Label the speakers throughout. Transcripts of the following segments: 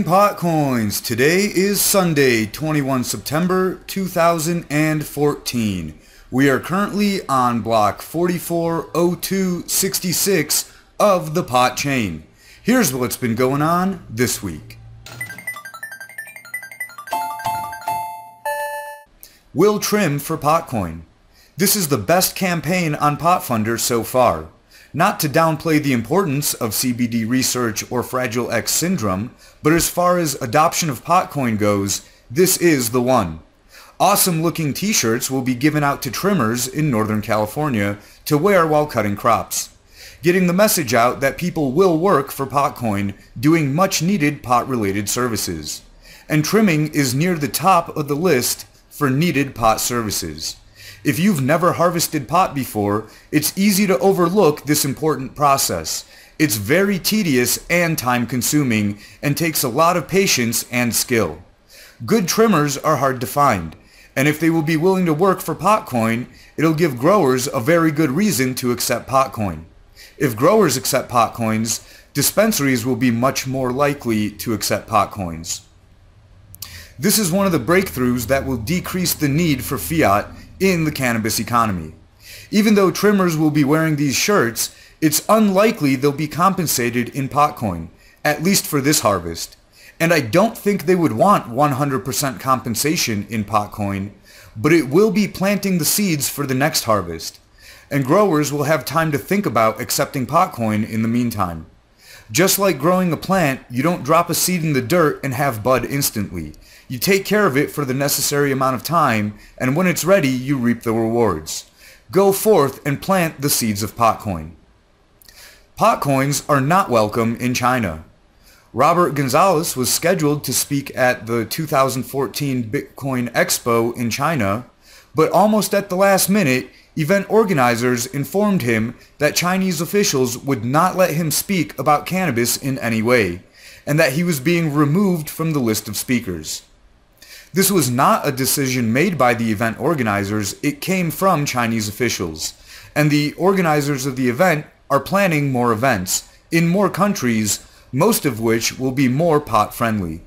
Speaker 1: PotCoins. Today is Sunday, 21 September 2014. We are currently on block 440266 of the Pot chain. Here's what's been going on this week. Will trim for PotCoin. This is the best campaign on PotFunder so far. Not to downplay the importance of CBD research or Fragile X syndrome, but as far as adoption of PotCoin goes, this is the one. Awesome looking t-shirts will be given out to trimmers in Northern California to wear while cutting crops. Getting the message out that people will work for PotCoin doing much needed pot related services. And trimming is near the top of the list for needed pot services. If you've never harvested pot before, it's easy to overlook this important process. It's very tedious and time-consuming and takes a lot of patience and skill. Good trimmers are hard to find, and if they will be willing to work for PotCoin, it'll give growers a very good reason to accept PotCoin. If growers accept PotCoins, dispensaries will be much more likely to accept PotCoins. This is one of the breakthroughs that will decrease the need for fiat in the cannabis economy. Even though trimmers will be wearing these shirts, it's unlikely they'll be compensated in PotCoin, at least for this harvest. And I don't think they would want 100% compensation in PotCoin, but it will be planting the seeds for the next harvest. And growers will have time to think about accepting PotCoin in the meantime. Just like growing a plant, you don't drop a seed in the dirt and have bud instantly. You take care of it for the necessary amount of time, and when it's ready, you reap the rewards. Go forth and plant the seeds of PotCoin. PotCoins are not welcome in China. Robert Gonzalez was scheduled to speak at the 2014 Bitcoin Expo in China, but almost at the last minute, event organizers informed him that Chinese officials would not let him speak about cannabis in any way, and that he was being removed from the list of speakers. This was not a decision made by the event organizers, it came from Chinese officials, and the organizers of the event are planning more events in more countries, most of which will be more pot-friendly.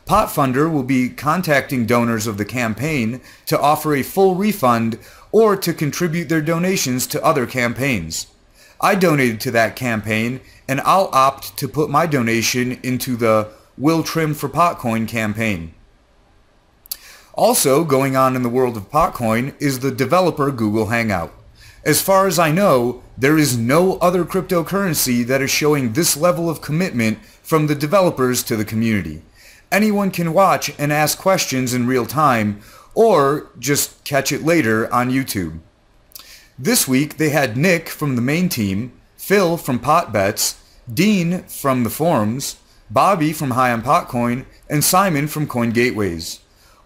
Speaker 1: PotFunder will be contacting donors of the campaign to offer a full refund or to contribute their donations to other campaigns. I donated to that campaign, and I'll opt to put my donation into the Will Trim for PotCoin campaign. Also going on in the world of PotCoin is the developer Google Hangout. As far as I know, there is no other cryptocurrency that is showing this level of commitment from the developers to the community. Anyone can watch and ask questions in real time, or just catch it later on YouTube. This week they had Nick from the main team, Phil from PotBets, Dean from the forums, Bobby from High on PotCoin, and Simon from Coin Gateways.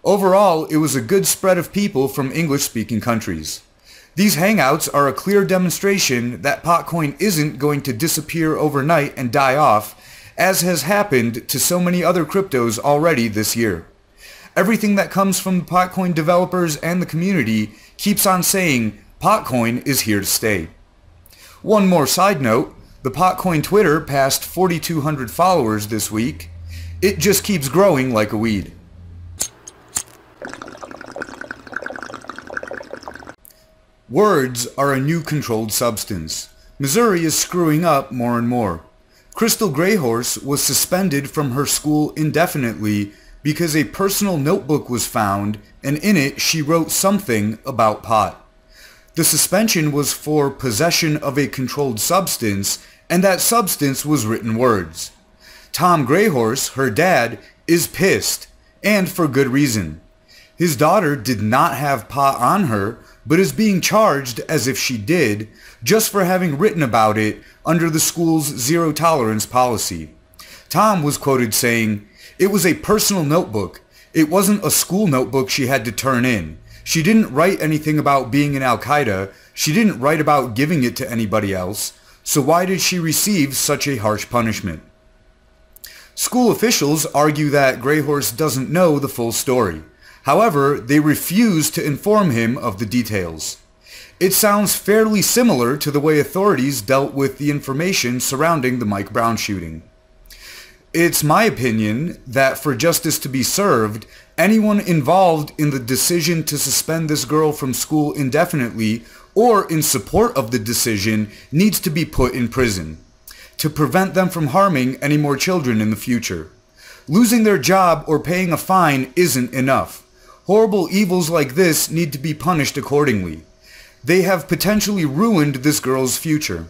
Speaker 1: Overall, it was a good spread of people from English-speaking countries. These hangouts are a clear demonstration that PotCoin isn't going to disappear overnight and die off, as has happened to so many other cryptos already this year. Everything that comes from the PotCoin developers and the community keeps on saying PotCoin is here to stay. One more side note, the PotCoin Twitter passed 4,200 followers this week. It just keeps growing like a weed. Words are a new controlled substance. Missouri is screwing up more and more. Crystal Greyhorse was suspended from her school indefinitely because a personal notebook was found and in it she wrote something about pot. The suspension was for possession of a controlled substance, and that substance was written words. Tom Greyhorse, her dad, is pissed, and for good reason. His daughter did not have pot on her, but is being charged as if she did, just for having written about it under the school's zero tolerance policy. Tom was quoted saying, "It was a personal notebook. It wasn't a school notebook she had to turn in. She didn't write anything about being in Al-Qaeda. She didn't write about giving it to anybody else. So why did she receive such a harsh punishment?" School officials argue that Greyhorse doesn't know the full story. However, they refuse to inform him of the details. It sounds fairly similar to the way authorities dealt with the information surrounding the Mike Brown shooting. It's my opinion that for justice to be served, anyone involved in the decision to suspend this girl from school indefinitely or in support of the decision needs to be put in prison to prevent them from harming any more children in the future. Losing their job or paying a fine isn't enough. Horrible evils like this need to be punished accordingly. They have potentially ruined this girl's future,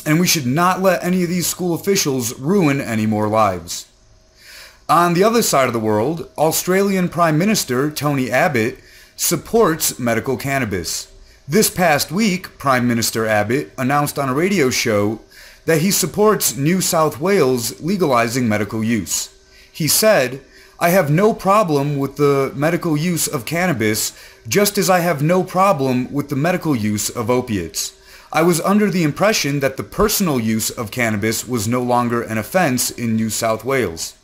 Speaker 1: and we should not let any of these school officials ruin any more lives. On the other side of the world, Australian Prime Minister Tony Abbott supports medical cannabis. This past week, Prime Minister Abbott announced on a radio show that he supports New South Wales legalizing medical use. He said, "I have no problem with the medical use of cannabis, just as I have no problem with the medical use of opiates. I was under the impression that the personal use of cannabis was no longer an offense in New South Wales.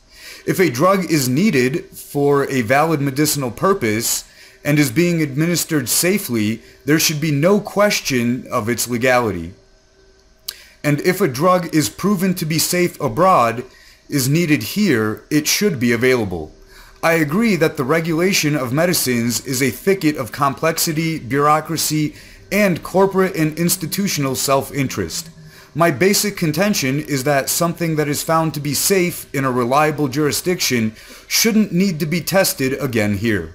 Speaker 1: If a drug is needed for a valid medicinal purpose and is being administered safely, there should be no question of its legality. And if a drug is proven to be safe abroad, is needed here, it should be available. I agree that the regulation of medicines is a thicket of complexity, bureaucracy, and corporate and institutional self-interest. My basic contention is that something that is found to be safe in a reliable jurisdiction shouldn't need to be tested again here."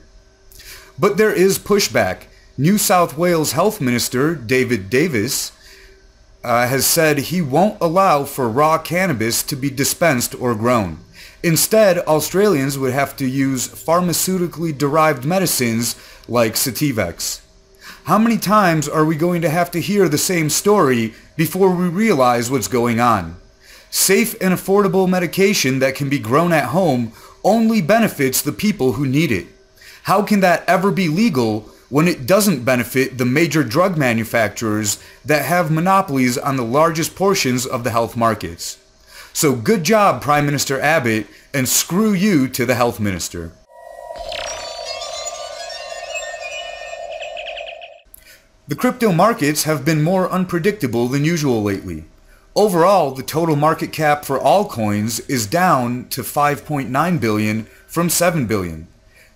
Speaker 1: But there is pushback. New South Wales Health Minister David Davis has said he won't allow for raw cannabis to be dispensed or grown. Instead, Australians would have to use pharmaceutically derived medicines like Sativex. How many times are we going to have to hear the same story before we realize what's going on? Safe and affordable medication that can be grown at home only benefits the people who need it. How can that ever be legal when it doesn't benefit the major drug manufacturers that have monopolies on the largest portions of the health markets? So good job, Prime Minister Abbott, and screw you to the health minister. The crypto markets have been more unpredictable than usual lately. Overall, the total market cap for all coins is down to 5.9 billion from 7 billion.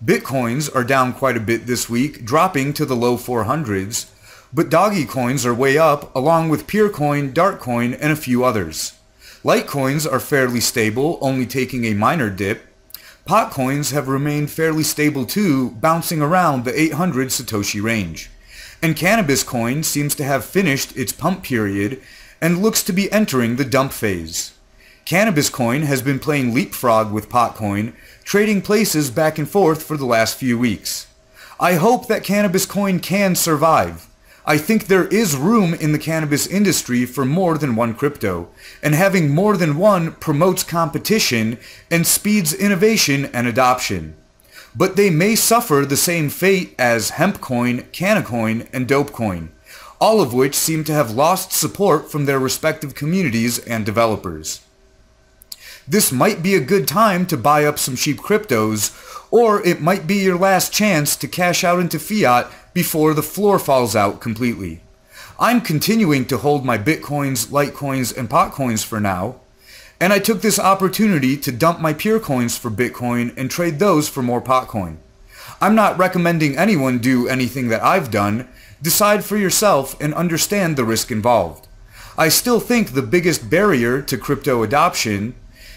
Speaker 1: Bitcoins are down quite a bit this week, dropping to the low 400s, but DOGE coins are way up, along with Peercoin, Darkcoin, and a few others. Litecoins are fairly stable, only taking a minor dip. PotCoins have remained fairly stable too, bouncing around the 800 Satoshi range. And Cannabis coin seems to have finished its pump period and looks to be entering the dump phase. Cannabis coin has been playing leapfrog with PotCoin, trading places back and forth for the last few weeks. I hope that Cannabis coin can survive. I think there is room in the cannabis industry for more than one crypto, and having more than one promotes competition and speeds innovation and adoption. But they may suffer the same fate as Hempcoin, Cannacoin, and Dopecoin, all of which seem to have lost support from their respective communities and developers. This might be a good time to buy up some cheap cryptos, or it might be your last chance to cash out into fiat before the floor falls out completely. I'm continuing to hold my Bitcoins, Litecoins, and PotCoins for now, and I took this opportunity to dump my Peercoins for Bitcoin and trade those for more PotCoin. I'm not recommending anyone do anything that I've done. Decide for yourself and understand the risk involved. I still think the biggest barrier to crypto adoption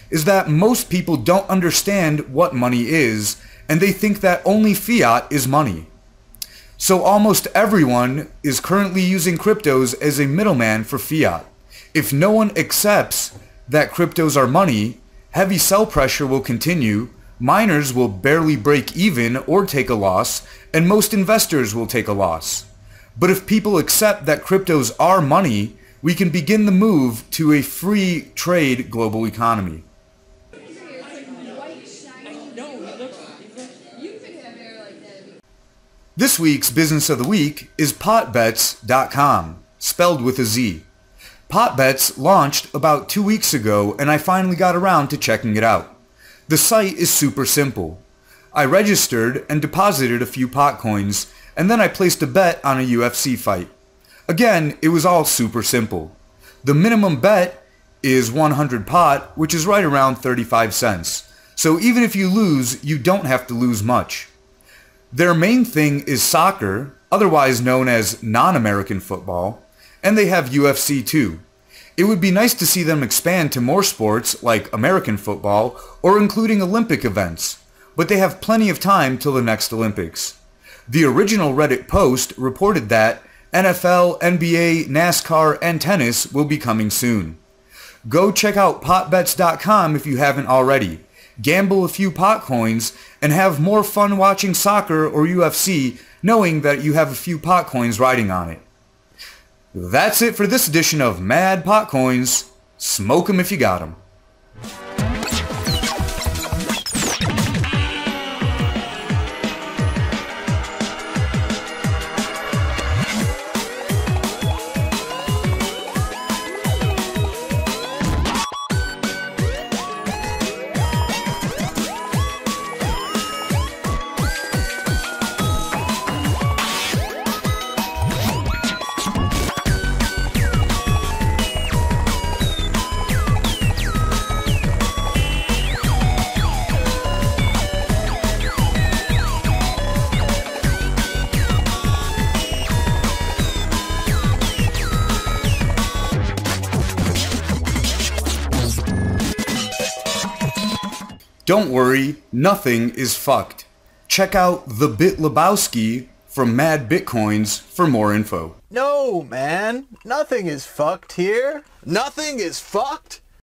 Speaker 1: is that most people don't understand what money is, and they think that only fiat is money. So almost everyone is currently using cryptos as a middleman for fiat. If no one accepts that cryptos are money, heavy sell pressure will continue, miners will barely break even or take a loss, and most investors will take a loss. But if people accept that cryptos are money, we can begin the move to a free trade global economy. This week's Business of the Week is PotBets.com, spelled with a Z. PotBets launched about 2 weeks ago, and I finally got around to checking it out. The site is super simple. I registered and deposited a few PotCoins, and then I placed a bet on a UFC fight. Again, it was all super simple. The minimum bet is 100 pot, which is right around 35 cents. So even if you lose, you don't have to lose much. Their main thing is soccer, otherwise known as non-American football, and they have UFC too. It would be nice to see them expand to more sports like American football or including Olympic events, but they have plenty of time till the next Olympics. The original Reddit post reported that NFL, NBA, NASCAR, and tennis will be coming soon. Go check out PotBets.com if you haven't already. Gamble a few PotCoins and have more fun watching soccer or UFC knowing that you have a few PotCoins riding on it. That's it for this edition of Mad PotCoins. Smoke 'em if you got 'em. Don't worry, nothing is fucked. Check out the Bit Lebowski from Mad Bitcoins for more info.
Speaker 2: No, man. Nothing is fucked here.
Speaker 3: Nothing is fucked?